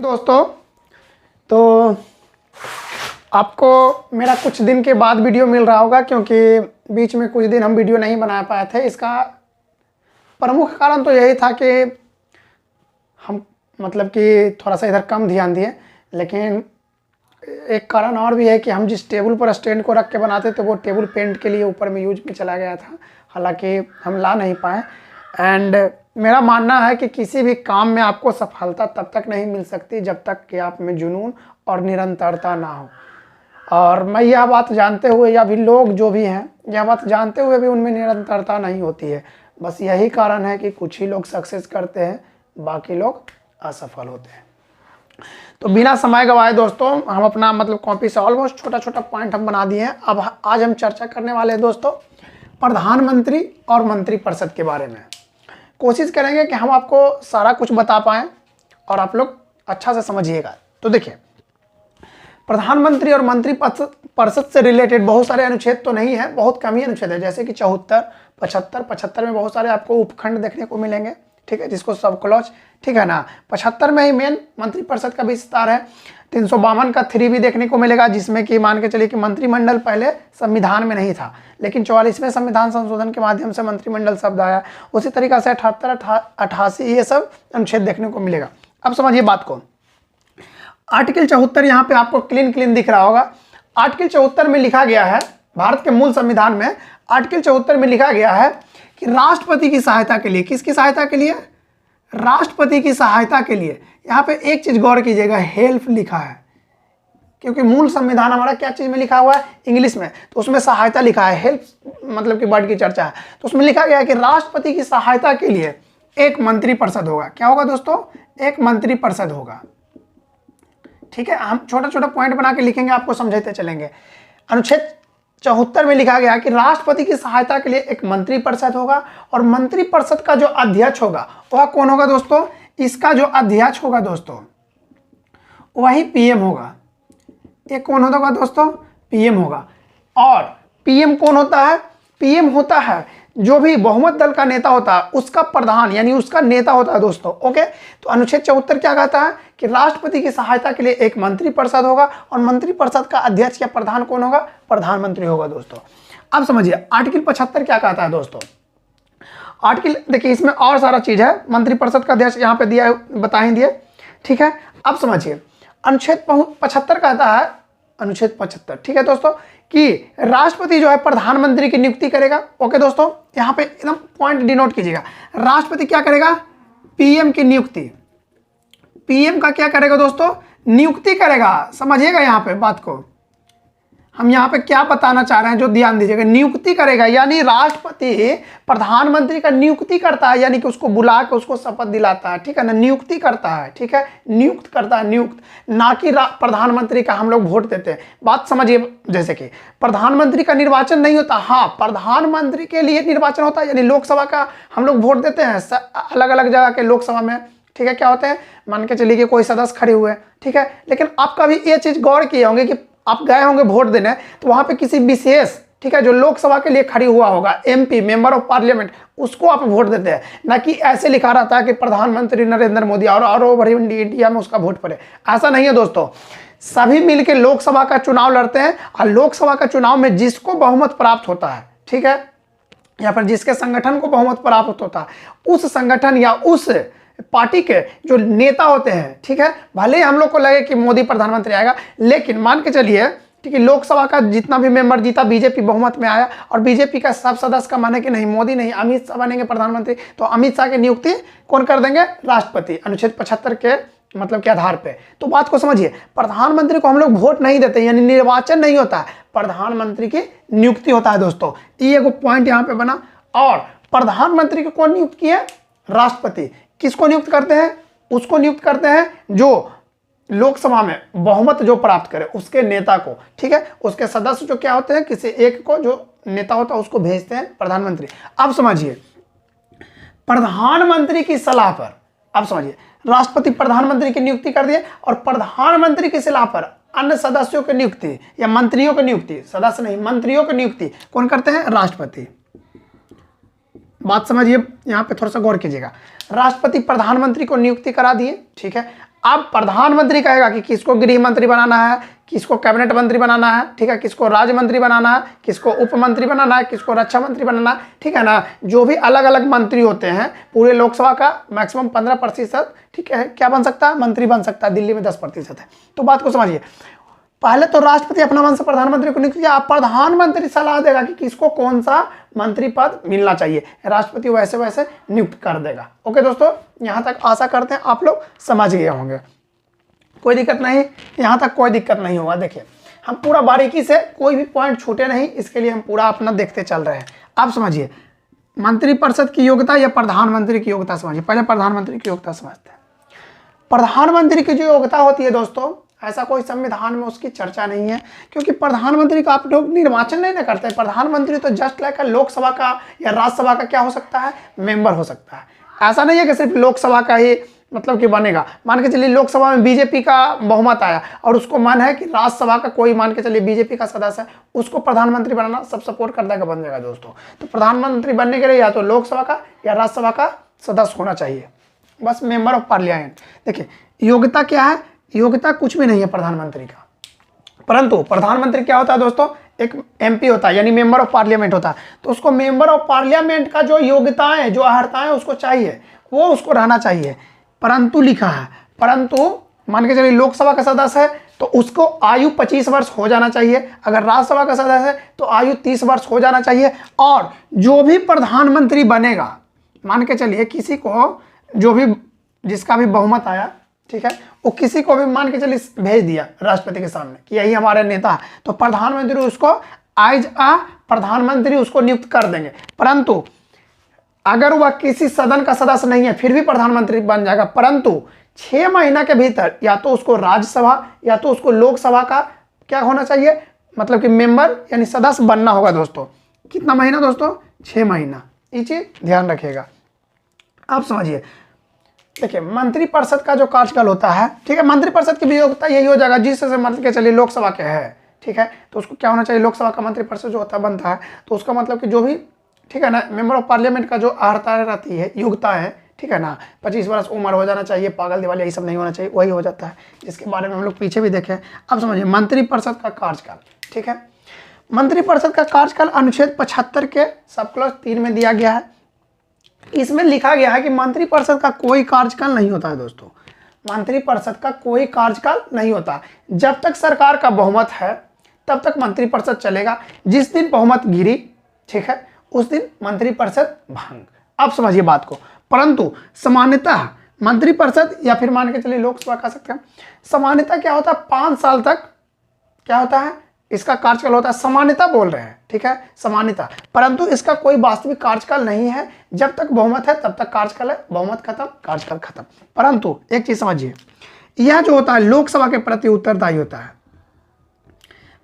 दोस्तों, तो आपको मेरा कुछ दिन के बाद वीडियो मिल रहा होगा क्योंकि बीच में कुछ दिन हम वीडियो नहीं बना पाए थे। इसका प्रमुख कारण तो यही था कि हम कि थोड़ा सा इधर कम ध्यान दिए, लेकिन एक कारण और भी है कि हम जिस टेबल पर स्टैंड को रख के बनाते थे वो टेबल पेंट के लिए ऊपर में यूज में चला गया था, हालांकि हम ला नहीं पाए। एंड मेरा मानना है कि किसी भी काम में आपको सफलता तब तक नहीं मिल सकती जब तक कि आप में जुनून और निरंतरता ना हो। और मैं यह बात जानते हुए, या भी लोग जो भी हैं यह बात जानते हुए भी उनमें निरंतरता नहीं होती है। बस यही कारण है कि कुछ ही लोग सक्सेस करते हैं, बाकी लोग असफल होते हैं। तो बिना समय गवाए दोस्तों, हम अपना कॉपी से ऑलमोस्ट छोटा छोटा पॉइंट हम बना दिए हैं। अब आज हम चर्चा करने वाले हैं दोस्तों प्रधानमंत्री और मंत्रिपरिषद के बारे में। कोशिश करेंगे कि हम आपको सारा कुछ बता पाएँ और आप लोग अच्छा से समझिएगा। तो देखिए, प्रधानमंत्री और मंत्रिपरिषद से रिलेटेड बहुत सारे अनुच्छेद तो नहीं है, बहुत कम ही अनुच्छेद है, जैसे कि 74, 75, 75 में बहुत सारे आपको उपखंड देखने को मिलेंगे, ठीक है, जिसको सब क्लॉज, ठीक है ना। 75 में ही मेन मंत्रिपरिषद का विस्तार है। 352 का 3 भी देखने को मिलेगा, जिसमें कि मान के चलिए कि मंत्रिमंडल पहले संविधान में नहीं था, लेकिन 44वें संविधान संशोधन के माध्यम से मंत्रिमंडल शब्द आया। उसी तरीका से 78, 88 ये सब अनुच्छेद देखने को मिलेगा। अब समझिए बात को। आर्टिकल 74 यहाँ पे आपको क्लीन दिख रहा होगा। आर्टिकल 74 में लिखा गया है, भारत के मूल संविधान में आर्टिकल 74 में लिखा गया है कि राष्ट्रपति की सहायता के लिए, किसकी सहायता के लिए? राष्ट्रपति की सहायता के लिए। यहाँ पे एक चीज गौर कीजिएगा, हेल्प लिखा है, क्योंकि मूल संविधान हमारा क्या चीज में लिखा हुआ है? इंग्लिश में, तो उसमें सहायता लिखा है, हेल्प कि वर्ड की चर्चा है, तो उसमें लिखा गया है कि राष्ट्रपति की सहायता के लिए एक मंत्रिपरिषद होगा। क्या होगा दोस्तों? एक मंत्रिपरिषद होगा, ठीक है। हम छोटा छोटा पॉइंट बना के लिखेंगे, आपको समझाते चलेंगे। अनुच्छेद 74 में लिखा गया कि राष्ट्रपति की सहायता के लिए एक मंत्रिपरिषद होगा, और मंत्रिपरिषद का जो अध्यक्ष होगा वह कौन होगा दोस्तों? इसका जो अध्यक्ष होगा दोस्तों वही पीएम होगा। ये कौन होगा दोस्तों? पीएम होगा। और पीएम कौन होता है? पीएम होता है जो भी बहुमत दल का नेता होता है उसका प्रधान, यानी उसका नेता होता है दोस्तों। ओके, तो अनुच्छेद 74 क्या कहता है कि राष्ट्रपति की सहायता के लिए एक मंत्रिपरिषद होगा, और मंत्रिपरिषद का अध्यक्ष या प्रधान कौन होगा? प्रधानमंत्री होगा दोस्तों। अब समझिए आर्टिकल 75 क्या कहता है दोस्तों। आर्टिकल देखिए, इसमें और सारा चीज है, मंत्रिपरिषद का अध्यक्ष यहाँ पे दिया, बता ही दिए, ठीक है। अब समझिए अनुच्छेद 75 कहता है, अनुच्छेद 75, ठीक है दोस्तों, कि राष्ट्रपति जो है प्रधानमंत्री की नियुक्ति करेगा। ओके दोस्तों, यहाँ पे एकदम पॉइंट डिनोट कीजिएगा। राष्ट्रपति क्या करेगा? पीएम की नियुक्ति। पीएम का क्या करेगा दोस्तों? नियुक्ति करेगा। समझिएगा यहाँ पे बात को, हम यहाँ पे क्या बताना चाह रहे हैं, जो ध्यान दीजिएगा। नियुक्ति करेगा, यानी राष्ट्रपति प्रधानमंत्री का नियुक्ति करता है, यानी कि उसको बुला के उसको शपथ दिलाता है, ठीक है ना। नियुक्ति करता है, ठीक है, नियुक्त करता है, नियुक्त, ना कि प्रधानमंत्री का हम लोग वोट देते हैं। बात समझिए, जैसे कि प्रधानमंत्री का निर्वाचन नहीं होता, हाँ प्रधानमंत्री के लिए निर्वाचन होता है, यानी लोकसभा का हम लोग वोट देते हैं अलग अलग जगह के लोकसभा में, ठीक है। क्या होते हैं, मान के चलिए कि कोई सदस्य खड़े हुए, ठीक है, लेकिन आप कभी ये चीज गौर किए होंगे कि आप गए होंगे वोट देने, तो वहां पे किसी विशेष, ठीक है, जो लोकसभा के लिए खड़ी हुआ होगा, एमपी, मेंबर ऑफ पार्लियामेंट, उसको आप वोट देते हैं, ना कि ऐसे लिखा रहता है कि प्रधानमंत्री नरेंद्र मोदी और ओवर इंडिया में उसका वोट पड़े। ऐसा नहीं है दोस्तों, सभी मिलकर लोकसभा का चुनाव लड़ते हैं, और लोकसभा का चुनाव में जिसको बहुमत प्राप्त होता है, ठीक है, या फिर जिसके संगठन को बहुमत प्राप्त होता है, उस संगठन या उस पार्टी के जो नेता होते हैं, ठीक है, भले ही हम लोग को लगे कि मोदी प्रधानमंत्री आएगा, लेकिन मान के चलिए, ठीक है, लोकसभा का जितना भी मेंबर जीता, बीजेपी बहुमत में आया, और बीजेपी का सब सदस्य का माने कि नहीं मोदी नहीं, अमित शाह बनेंगे प्रधानमंत्री, तो अमित शाह की नियुक्ति कौन कर देंगे? राष्ट्रपति, अनुच्छेद 75 के के आधार पे। तो बात को समझिए, प्रधानमंत्री को हम लोग वोट नहीं देते, यानी निर्वाचन नहीं होता है, प्रधानमंत्री की नियुक्ति होता है दोस्तों। ये एक पॉइंट यहाँ पे बना। और प्रधानमंत्री को कौन नियुक्त किया? राष्ट्रपति। किसको नियुक्त करते हैं? उसको नियुक्त करते हैं जो लोकसभा में बहुमत जो प्राप्त करे, उसके नेता को, ठीक है, उसके सदस्य जो क्या होते हैं, किसी एक को जो नेता होता है उसको भेजते हैं प्रधानमंत्री। अब समझिए, प्रधानमंत्री की सलाह पर, अब समझिए, राष्ट्रपति प्रधानमंत्री की नियुक्ति कर दिए, और प्रधानमंत्री की सलाह पर अन्य सदस्यों की नियुक्ति या मंत्रियों की नियुक्ति, सदस्य नहीं मंत्रियों की नियुक्ति कौन करते हैं? राष्ट्रपति। बात समझिए, यहाँ पे थोड़ा सा गौर कीजिएगा। राष्ट्रपति प्रधानमंत्री को नियुक्ति करा दिए, ठीक है। अब प्रधानमंत्री कहेगा कि किसको गृह मंत्री बनाना है, किसको कैबिनेट मंत्री बनाना है, ठीक है, किसको राज्य मंत्री बनाना है, किसको उप मंत्री बनाना है, किसको रक्षा मंत्री बनाना है, ठीक है ना। जो भी अलग अलग मंत्री होते हैं पूरे लोकसभा का मैक्सिमम 15%, ठीक है, क्या बन सकता है, मंत्री बन सकता है। दिल्ली में 10% है। तो बात को समझिए, पहले तो राष्ट्रपति अपना मन से प्रधानमंत्री को नियुक्त किया, अब प्रधानमंत्री सलाह देगा कि किसको कौन सा मंत्री पद मिलना चाहिए, राष्ट्रपति वैसे वैसे नियुक्त कर देगा। ओके दोस्तों, यहां तक आशा करते हैं आप लोग समझ गए होंगे, कोई दिक्कत नहीं, यहां तक कोई दिक्कत नहीं होगा। देखिए हम पूरा बारीकी से, कोई भी पॉइंट छूटे नहीं, इसके लिए हम पूरा अपना देखते चल रहे हैं। आप समझिए मंत्रिपरिषद की योग्यता या प्रधानमंत्री की योग्यता समझिए। पहले प्रधानमंत्री की योग्यता समझते हैं। प्रधानमंत्री की जो योग्यता होती है दोस्तों, ऐसा कोई संविधान में उसकी चर्चा नहीं है, क्योंकि प्रधानमंत्री का आप लोग निर्वाचन नहीं ना करते। प्रधानमंत्री तो जस्ट लाइक लोकसभा का या राज्यसभा का क्या हो सकता है, मेंबर हो सकता है। ऐसा नहीं है कि सिर्फ लोकसभा का ही मतलब कि बनेगा। मान के चलिए लोकसभा में बीजेपी का बहुमत आया और उसको मन है कि राज्यसभा का कोई, मान के चलिए बीजेपी का सदस्य है, उसको प्रधानमंत्री बनाना सब सपोर्ट कर देगा, बन जाएगा दोस्तों। तो प्रधानमंत्री बनने के लिए या तो लोकसभा का या राज्यसभा का सदस्य होना चाहिए, बस मेंबर ऑफ पार्लियामेंट। देखिए योग्यता क्या है, योग्यता कुछ भी नहीं है प्रधानमंत्री का, परंतु प्रधानमंत्री क्या होता है दोस्तों, एक एमपी होता है, यानी मेंबर ऑफ पार्लियामेंट होता है। तो उसको मेंबर ऑफ पार्लियामेंट का जो योग्यताएं, जो अर्हताएं उसको चाहिए, वो उसको रहना चाहिए। परंतु लिखा है, परंतु मान के चलिए लोकसभा का सदस्य है तो उसको आयु 25 वर्ष हो जाना चाहिए, अगर राज्यसभा का सदस्य है तो आयु 30 वर्ष हो जाना चाहिए। और जो भी प्रधानमंत्री बनेगा, मान के चलिए किसी को, जो भी जिसका भी बहुमत आया, ठीक है, वो किसी को भी मान के चलिए भेज दिया राष्ट्रपति के सामने कि यही हमारे नेता है, तो प्रधानमंत्री उसको एज अ प्रधानमंत्री उसको नियुक्त कर देंगे। परंतु अगर वह किसी सदन का सदस्य नहीं है फिर भी प्रधानमंत्री बन जाएगा, परंतु 6 महीना के भीतर या तो उसको राज्यसभा या तो उसको लोकसभा का क्या होना चाहिए, मतलब कि मेंबर यानी सदस्य बनना होगा दोस्तों। कितना महीना दोस्तों, 6 महीना, ये चीज ध्यान रखिएगा। आप समझिए, देखिए मंत्रिपरिषद का जो कार्यकाल होता है, ठीक है, मंत्रिपरिषद की भी योग्यता यही हो जाएगा जिससे मान के चलिए लोकसभा के है, ठीक है, तो उसको क्या होना चाहिए, लोकसभा का मंत्रिपरिषद जो होता है बनता है, तो उसका मतलब कि जो भी, ठीक है ना, मेंबर ऑफ पार्लियामेंट का जो अर्हता रहती है, योग्यता है, ठीक है ना, 25 वर्ष उम्र हो जाना चाहिए, पागल दिवाली यही सब नहीं होना चाहिए, वही हो जाता है, जिसके बारे में हम लोग पीछे भी देखें। अब समझिए मंत्रिपरिषद का कार्यकाल, ठीक है, मंत्रिपरिषद का कार्यकाल अनुच्छेद 75 के सब क्लॉज 3 में दिया गया है। इसमें लिखा गया है कि मंत्रिपरिषद का कोई कार्यकाल नहीं होता है दोस्तों, मंत्रिपरिषद का कोई कार्यकाल नहीं होता। जब तक सरकार का बहुमत है तब तक मंत्रिपरिषद चलेगा, जिस दिन बहुमत गिरी, ठीक है, उस दिन मंत्रिपरिषद भंग। अब समझिए बात को। परंतु सामान्यतः मंत्रिपरिषद या फिर मान के चलिए लोकसभा कह सकते हैं, सामान्यतः क्या होता है, 5 साल तक क्या होता है, इसका कार्यकाल होता है। सामान्यतः बोल रहे हैं, ठीक है, सामान्यतः, परंतु इसका कोई वास्तविक कार्यकाल नहीं है। जब तक बहुमत है तब तक कार्यकाल है, बहुमत खत्म कार्यकाल खत्म। परंतु एक चीज समझिए, यह जो होता है लोकसभा के प्रति उत्तरदायी होता है,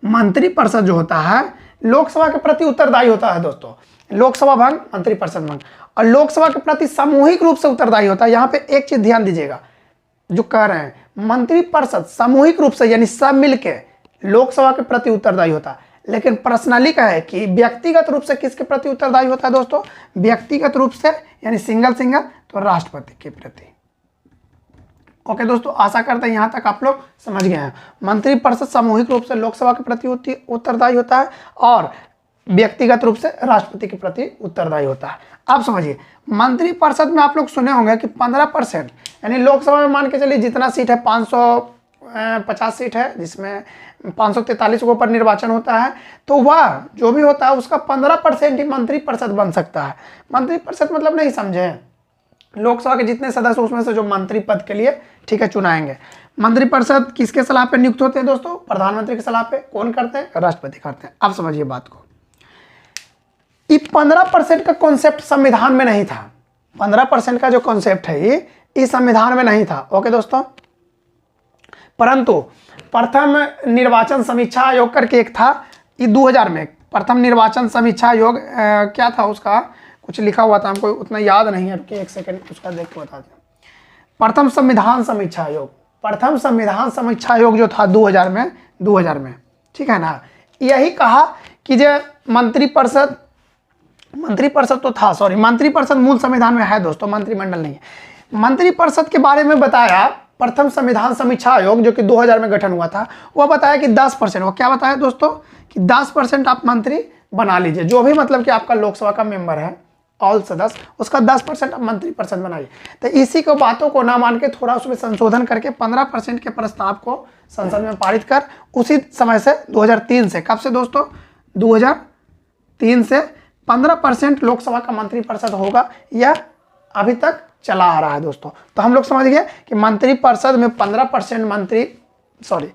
मंत्रिपरिषद जो होता है लोकसभा के प्रति उत्तरदायी होता है दोस्तों। लोकसभा भंग, मंत्रिपरिषद भंग, और लोकसभा के प्रति सामूहिक रूप से उत्तरदायी होता है। यहाँ पे एक चीज ध्यान दीजिएगा, जो कह रहे हैं मंत्रिपरिषद सामूहिक रूप से यानी सब मिलके लोकसभा के प्रति उत्तरदायी होता है, लेकिन पर्सनली का है कि व्यक्तिगत रूप से किसके प्रति उत्तरदायी होता है दोस्तों, व्यक्तिगत रूप से यानी सिंगल तो राष्ट्रपति के प्रति। ओके दोस्तों, आशा करते हैं यहां तक आप लोग समझ गए हैं। मंत्रिपरिषद सामूहिक रूप से लोकसभा के प्रति उत्तरदायी होता है और व्यक्तिगत रूप से राष्ट्रपति के प्रति उत्तरदायी होता है। आप समझिए, मंत्रिपरिषद में आप लोग सुने होंगे कि 15% यानी लोकसभा में मान के चलिए जितना सीट है 550 सीट है, जिसमें 543 के ऊपर निर्वाचन होता है, तो वह जो भी होता है उसका 15% ही मंत्रिपरिषद बन सकता है। मंत्रिपरिषद मतलब नहीं समझे, लोकसभा के जितने सदस्य उसमें से जो मंत्री पद के लिए, ठीक है, चुनाएंगे। मंत्रिपरिषद किसके सलाह पे नियुक्त होते हैं दोस्तों, प्रधानमंत्री की सलाह पे। कौन करते हैं, राष्ट्रपति करते हैं। अब समझिए बात को, ये 15% का कॉन्सेप्ट संविधान में नहीं था। 15% का जो कॉन्सेप्ट है ये इस संविधान में नहीं था। ओके दोस्तों, परंतु प्रथम निर्वाचन समीक्षा आयोग करके एक था, ये 2000 में प्रथम निर्वाचन समीक्षा आयोग क्या था, उसका कुछ लिखा हुआ था, हमको उतना याद नहीं है, रुकिए एक सेकंड उसका देख के बताते हैं। प्रथम संविधान समीक्षा आयोग, प्रथम संविधान समीक्षा आयोग जो था 2000 में, ठीक है ना, यही कहा कि जो मंत्रिपरिषद तो था, सॉरी, मंत्रिपरिषद मूल संविधान में है दोस्तों, मंत्रिमंडल नहीं है। मंत्रिपरिषद के बारे में बताया प्रथम संविधान समीक्षा आयोग जो कि 2000 में गठन हुआ था, वह बताया कि 10%, वो क्या बताया दोस्तों कि 10% आप मंत्री बना लीजिए, जो भी मतलब कि आपका लोकसभा का मेंबर है ऑल सदस्य, उसका 10% आप मंत्री परिषद बनाइए। तो इसी को बातों को ना मान के थोड़ा उसमें संशोधन करके 15% के प्रस्ताव को संसद में पारित कर उसी समय से 2003 से, कब से दोस्तों 2003 से 15% लोकसभा का मंत्री परिषद होगा, यह अभी तक चला आ रहा है दोस्तों। तो हम लोग समझ गए कि मंत्री परिषद में 15%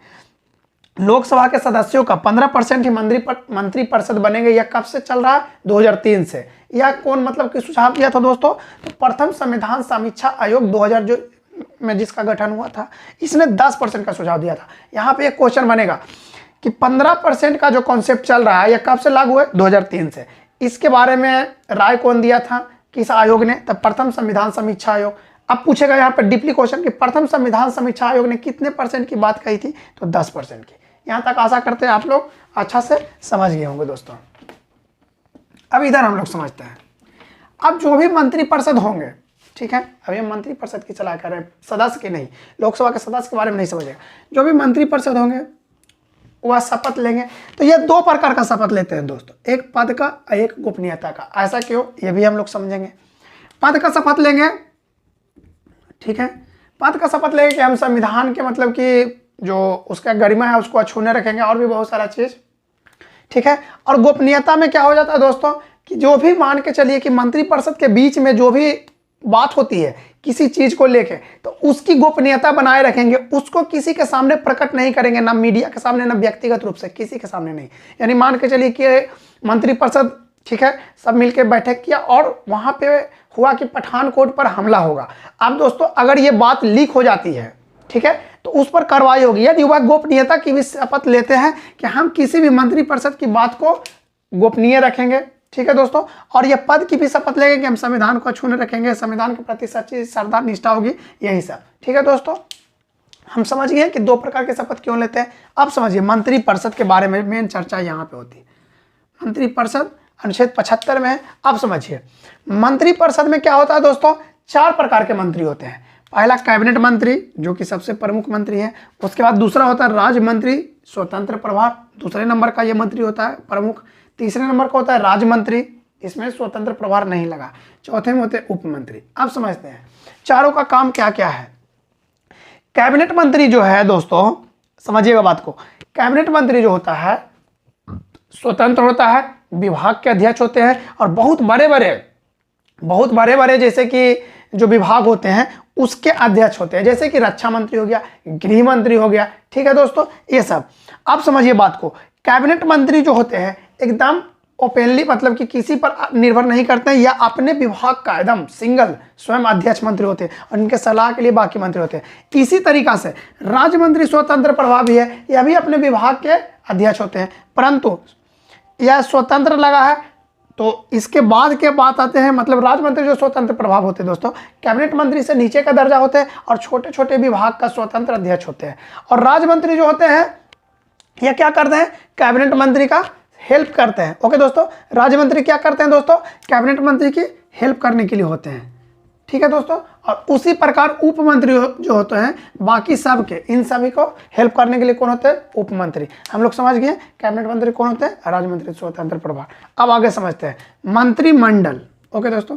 लोकसभा के सदस्यों का 15% ही मंत्री परिषद बनेंगे। यह कब से चल रहा है? 2003 से। यह कौन मतलब कि सुझाव दिया था दोस्तों? तो प्रथम संविधान समीक्षा आयोग 2000 जो में जिसका गठन हुआ था, इसने 10% का सुझाव दिया था। यहाँ पे एक क्वेश्चन बनेगा कि 15% का जो कॉन्सेप्ट चल रहा है, यह कब से लागू है? 2003 से। इसके बारे में राय कौन दिया था, किस आयोग ने? तब प्रथम संविधान समीक्षा आयोग। अब पूछेगा यहाँ पर डीपली क्वेश्चन कि प्रथम संविधान समीक्षा आयोग ने कितने % की बात कही थी? तो 10% की। यहाँ तक आशा करते हैं आप लोग अच्छा से समझ गए होंगे दोस्तों। अब इधर हम लोग समझते हैं, अब जो भी मंत्री परिषद होंगे, ठीक है, अभी हम मंत्री परिषद की चला कर रहे हैं, सदस्य की नहीं, लोकसभा के सदस्य के बारे में नहीं समझेगा। जो भी मंत्री परिषद होंगे वह शपथ लेंगे। तो ये 2 प्रकार का शपथ लेते हैं दोस्तों, एक पद का, एक गोपनीयता का। ऐसा क्यों, ये भी हम लोग समझेंगे। पद का शपथ लेंगे, ठीक है, पद का शपथ लेंगे कि हम संविधान के मतलब कि जो उसका गरिमा है उसको अछूने रखेंगे, और भी बहुत सारा चीज, ठीक है। और गोपनीयता में क्या हो जाता है दोस्तों कि जो भी मान के चलिए कि मंत्री परिषद के बीच में जो भी बात होती है किसी चीज को लेके, तो उसकी गोपनीयता बनाए रखेंगे, उसको किसी के सामने प्रकट नहीं करेंगे, ना मीडिया के सामने, ना व्यक्तिगत रूप से, किसी के सामने नहीं। यानी मान के चलिए कि मंत्री परिषद, ठीक है, सब मिलकर बैठक किया और वहां पे हुआ कि पठानकोट पर हमला होगा। अब दोस्तों अगर ये बात लीक हो जाती है, ठीक है, तो उस पर कार्रवाई होगी। यदि वह गोपनीयता की भी शपथ लेते हैं कि हम किसी भी मंत्री परिषद की बात को गोपनीय रखेंगे, ठीक है दोस्तों, और यह पद की भी शपथ लेंगे कि हम संविधान को अछूने रखेंगे, संविधान के प्रति सच्ची श्रद्धा निष्ठा होगी, यही सब, ठीक है दोस्तों। हम समझ गए कि 2 प्रकार के शपथ क्यों लेते हैं। अब समझिए मंत्री परिषद के बारे में मेन चर्चा यहाँ पे होती है। मंत्री परिषद अनुच्छेद 75 में है। अब समझिए मंत्री परिषद में क्या होता है दोस्तों, 4 प्रकार के मंत्री होते हैं। पहला कैबिनेट मंत्री जो कि सबसे प्रमुख मंत्री है, उसके बाद दूसरा होता है राज्य मंत्री स्वतंत्र प्रभार, दूसरे नंबर का ये मंत्री होता है प्रमुख, तीसरे नंबर का होता है राज्य मंत्री, इसमें स्वतंत्र प्रभार नहीं लगा, चौथे में होते हैं उप मंत्री। अब समझते हैं चारों का काम क्या क्या है। कैबिनेट मंत्री जो है दोस्तों, समझिएगा बात को, कैबिनेट मंत्री जो होता है स्वतंत्र होता है, विभाग के अध्यक्ष होते हैं, और बहुत बड़े बड़े जैसे कि जो विभाग होते हैं उसके अध्यक्ष होते हैं, जैसे कि रक्षा मंत्री हो गया, गृह मंत्री हो गया, ठीक है दोस्तों, ये सब। अब समझिए बात को, कैबिनेट मंत्री जो होते हैं एकदम ओपनली मतलब कि किसी पर निर्भर नहीं करते हैं, या अपने विभाग का एकदम सिंगल स्वयं अध्यक्ष मंत्री होते हैं, और इनके सलाह के लिए बाकी मंत्री होते हैं। इसी तरीका से राज्य मंत्री स्वतंत्र प्रभार भी है, यह भी अपने विभाग के अध्यक्ष होते हैं, परंतु यह स्वतंत्र लगा है। तो इसके बाद के बात आते हैं, मतलब राज्य मंत्री जो स्वतंत्र प्रभाव होते हैं दोस्तों, कैबिनेट मंत्री से नीचे का दर्जा होते हैं, और छोटे छोटे विभाग का स्वतंत्र अध्यक्ष होते हैं। और राज्य मंत्री जो होते हैं यह क्या करते हैं, कैबिनेट मंत्री का हेल्प करते हैं। ओके दोस्तों, राज्य मंत्री क्या करते हैं दोस्तों, कैबिनेट मंत्री की हेल्प करने के लिए होते हैं, ठीक है दोस्तों। और उसी प्रकार उप मंत्री जो होते हैं बाकी सब के, इन सभी को हेल्प करने के लिए कौन होते हैं, उप मंत्री। हम लोग समझ गए कैबिनेट मंत्री कौन होते हैं, राज्य मंत्री स्वतंत्र प्रभार। अब आगे समझते हैं मंत्रिमंडल। ओके दोस्तों,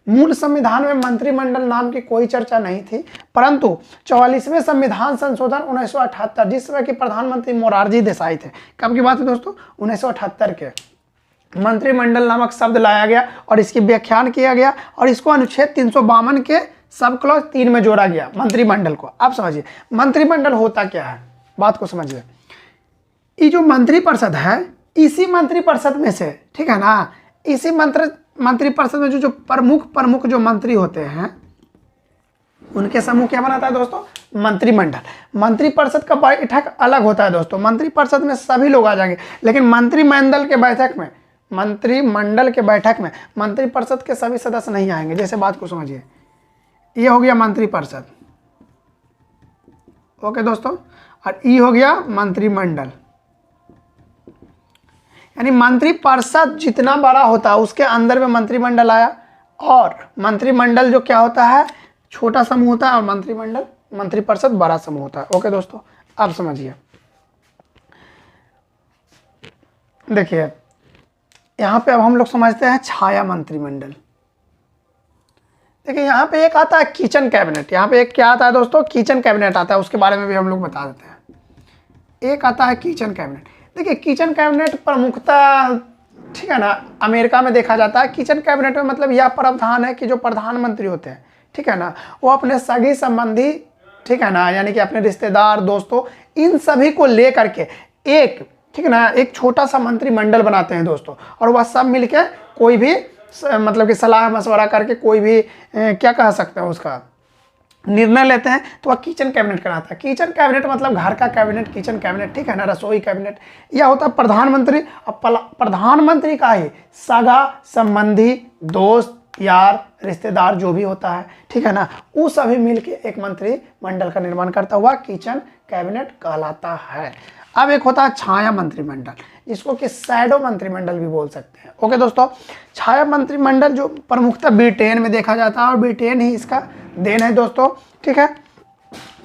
मूल संविधान में मंत्रिमंडल नाम की कोई चर्चा नहीं थी, परंतु 44वें संविधान संशोधन 1978, जिस समय के प्रधानमंत्री मोरारजी देसाई थे, कब की बात है दोस्तों, 1978 के, मंत्रिमंडल नामक शब्द लाया गया और इसकी व्याख्यान किया गया, और इसको अनुच्छेद 352 के सब क्लॉज 3 में जोड़ा गया मंत्रिमंडल को। अब समझिए मंत्रिमंडल होता क्या है, बात को समझिए। ये जो मंत्री परिषद है, इसी मंत्री परिषद में से, ठीक है ना, इसी मंत्री परिषद में जो प्रमुख जो मंत्री होते हैं उनके समूह क्या बनाता है दोस्तों, मंत्रिमंडल। मंत्री परिषद का बैठक अलग होता है दोस्तों, मंत्री परिषद में सभी लोग आ जाएंगे, लेकिन मंत्रिमंडल के बैठक में मंत्री परिषद के सभी सदस्य नहीं आएंगे। जैसे बात को समझिए, ये हो गया मंत्री परिषद, ओके दोस्तों, और ये हो गया मंत्रिमंडल। यानी मंत्री परिषद जितना बड़ा होता है उसके अंदर में मंत्रिमंडल आया, और मंत्रिमंडल जो क्या होता है छोटा समूह होता है, और मंत्रिमंडल मंत्रिपरिषद बड़ा समूह होता है। ओके दोस्तों, अब समझिए, देखिए यहाँ पे अब हम लोग समझते हैं छाया मंत्रिमंडल। देखिए यहाँ पे एक आता है किचन कैबिनेट, यहाँ पे एक क्या आता है दोस्तों, किचन कैबिनेट आता है, उसके बारे में भी हम लोग बता देते हैं। एक आता है किचन कैबिनेट। देखिए किचन कैबिनेट प्रमुखता, ठीक है ना, अमेरिका में देखा जाता है। किचन कैबिनेट में मतलब यह प्रावधान है कि जो प्रधानमंत्री होते हैं, ठीक है ना, वो अपने सगी संबंधी, ठीक है ना, यानी कि अपने रिश्तेदार, दोस्तों, इन सभी को लेकर के एक, ठीक है ना, एक छोटा सा मंत्रिमंडल बनाते हैं दोस्तों, और वह सब मिलके कोई भी मतलब कि सलाह मशवरा करके कोई भी क्या कह सकते हैं उसका निर्णय लेते हैं, तो वह किचन कैबिनेट कहलाता है। किचन कैबिनेट मतलब घर का कैबिनेट, किचन कैबिनेट, ठीक है ना, रसोई कैबिनेट। यह होता है प्रधानमंत्री, और प्रधानमंत्री का ही सगा संबंधी, दोस्त, यार, रिश्तेदार जो भी होता है, ठीक है ना, वो सभी मिलके एक मंत्रिमंडल का निर्माण करता हुआ किचन कैबिनेट कहलाता है। अब एक होता है छाया मंत्रिमंडल, जिसको कि शैडो मंत्रिमंडल भी बोल सकते हैं। ओके दोस्तों, छाया मंत्रिमंडल जो प्रमुखतः ब्रिटेन में देखा जाता है, और ब्रिटेन ही इसका देन है दोस्तों, ठीक है।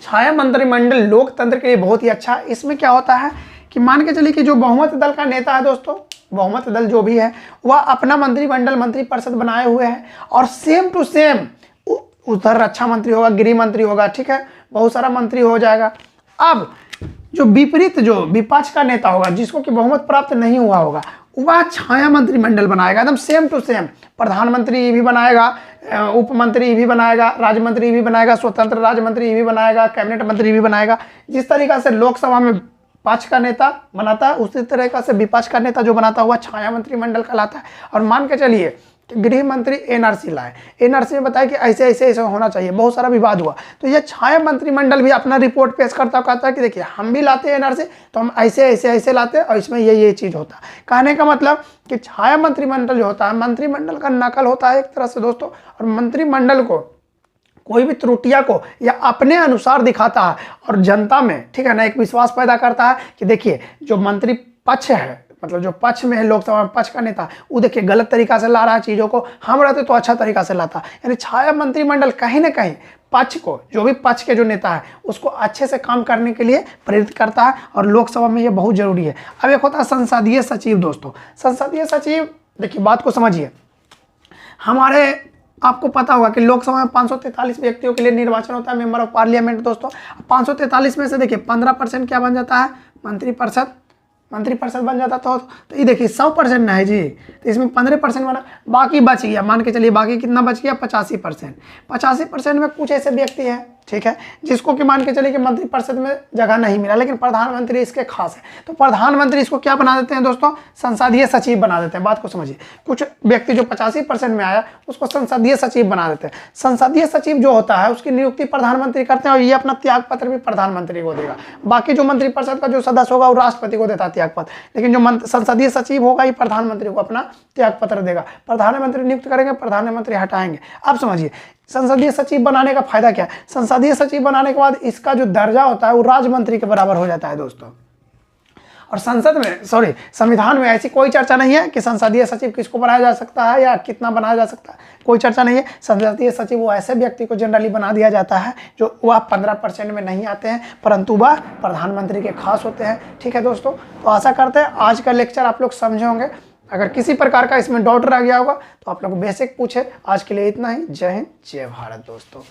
छाया मंत्रिमंडल लोकतंत्र के लिए बहुत ही अच्छा है। इसमें क्या होता है कि मान के चलिए कि जो बहुमत दल का नेता है दोस्तों, बहुमत दल जो भी है, वह अपना मंत्रिमंडल, मंत्रिपरिषद बनाए हुए है, और सेम टू सेम उधर रक्षा मंत्री होगा, गृह मंत्री होगा, ठीक है, बहुत सारा मंत्री हो जाएगा। अब जो विपरीत, जो विपक्ष का नेता होगा, जिसको कि बहुमत प्राप्त नहीं हुआ होगा, वह छाया मंत्रिमंडल बनाएगा, एकदम सेम टू सेम। प्रधानमंत्री भी बनाएगा, उप मंत्री भी बनाएगा, राज्य मंत्री भी बनाएगा, स्वतंत्र राज्य मंत्री भी बनाएगा, कैबिनेट मंत्री भी बनाएगा। जिस तरीका से लोकसभा में पक्ष का नेता बनाता है, उसी तरीका से विपक्ष का नेता जो बनाता हुआ छाया मंत्रिमंडल कहलाता है। और मान के चलिए गृह मंत्री एनआरसी लाए, एनआरसी में बताया कि ऐसे ऐसे ऐसे होना चाहिए, बहुत सारा विवाद हुआ, तो ये छाया मंत्रिमंडल भी अपना रिपोर्ट पेश करता कहता है कि देखिए हम भी लाते हैं एनआरसी, तो हम ऐसे ऐसे ऐसे लाते हैं, और इसमें ये चीज़ होता है। कहने का मतलब कि छाया मंत्रिमंडल जो होता है, मंत्रिमंडल का नकल होता है एक तरह से दोस्तों, और मंत्रिमंडल को कोई भी त्रुटियां को या अपने अनुसार दिखाता है, और जनता में, ठीक है ना, एक विश्वास पैदा करता है कि देखिए जो मंत्री पक्ष है, मतलब जो पक्ष में है, लोकसभा में पक्ष का नेता, वो देखिए गलत तरीका से ला रहा है चीज़ों को, हम रहते तो अच्छा तरीका से लाता। यानी छाया मंत्रिमंडल कहीं ना कहीं पक्ष को, जो भी पक्ष के जो नेता है, उसको अच्छे से काम करने के लिए प्रेरित करता है, और लोकसभा में ये बहुत जरूरी है। अब एक होता है संसदीय सचिव दोस्तों। संसदीय सचिव, देखिए बात को समझिए, हमारे आपको पता होगा कि लोकसभा में 543 व्यक्तियों के लिए निर्वाचन होता है, मेंबर ऑफ पार्लियामेंट दोस्तों। 543 में से देखिए 15% क्या बन जाता है, मंत्रिपरिषद बन जाता। तो ये देखिए 100% ना है जी, तो इसमें 15% बना, बाकी बच गया, मान के चलिए बाकी कितना बच गया, 85%। 85% में कुछ ऐसे व्यक्ति हैं, ठीक है, जिसको कि मान के चलिए कि मंत्रिपरिषद में जगह नहीं मिला, लेकिन प्रधानमंत्री इसके खास है, तो प्रधानमंत्री इसको क्या बना देते हैं दोस्तों, संसदीय सचिव बना देते हैं। बात को समझिए, कुछ व्यक्ति जो 85% में आया, उसको संसदीय सचिव बना देते हैं। संसदीय सचिव जो होता है, उसकी नियुक्ति प्रधानमंत्री करते हैं, और ये अपना त्याग पत्र भी प्रधानमंत्री को देगा। बाकी जो मंत्रिपरिषद का जो सदस्य होगा, वो राष्ट्रपति को देता है त्याग पत्र, लेकिन जो संसदीय सचिव होगा, ये प्रधानमंत्री को अपना त्याग पत्र देगा। प्रधानमंत्री नियुक्त करेंगे, प्रधानमंत्री हटाएंगे। अब समझिए संसदीय सचिव बनाने का फायदा क्या है। संसदीय सचिव बनाने के बाद इसका जो दर्जा होता है, वो राज्य मंत्री के बराबर हो जाता है दोस्तों। और संविधान में ऐसी कोई चर्चा नहीं है कि संसदीय सचिव किसको बनाया जा सकता है या कितना बनाया जा सकता है, कोई चर्चा नहीं है। संसदीय सचिव वो ऐसे व्यक्ति को जनरली बना दिया जाता है जो वह 15% में नहीं आते हैं, परंतु वह प्रधानमंत्री के खास होते हैं। ठीक है दोस्तों, तो आशा करते हैं आज का लेक्चर आप लोग समझे होंगे। अगर किसी प्रकार का इसमें डाउट रह गया होगा तो आप लोग बेसिक पूछे। आज के लिए इतना ही। जय हिंद, जय भारत दोस्तों।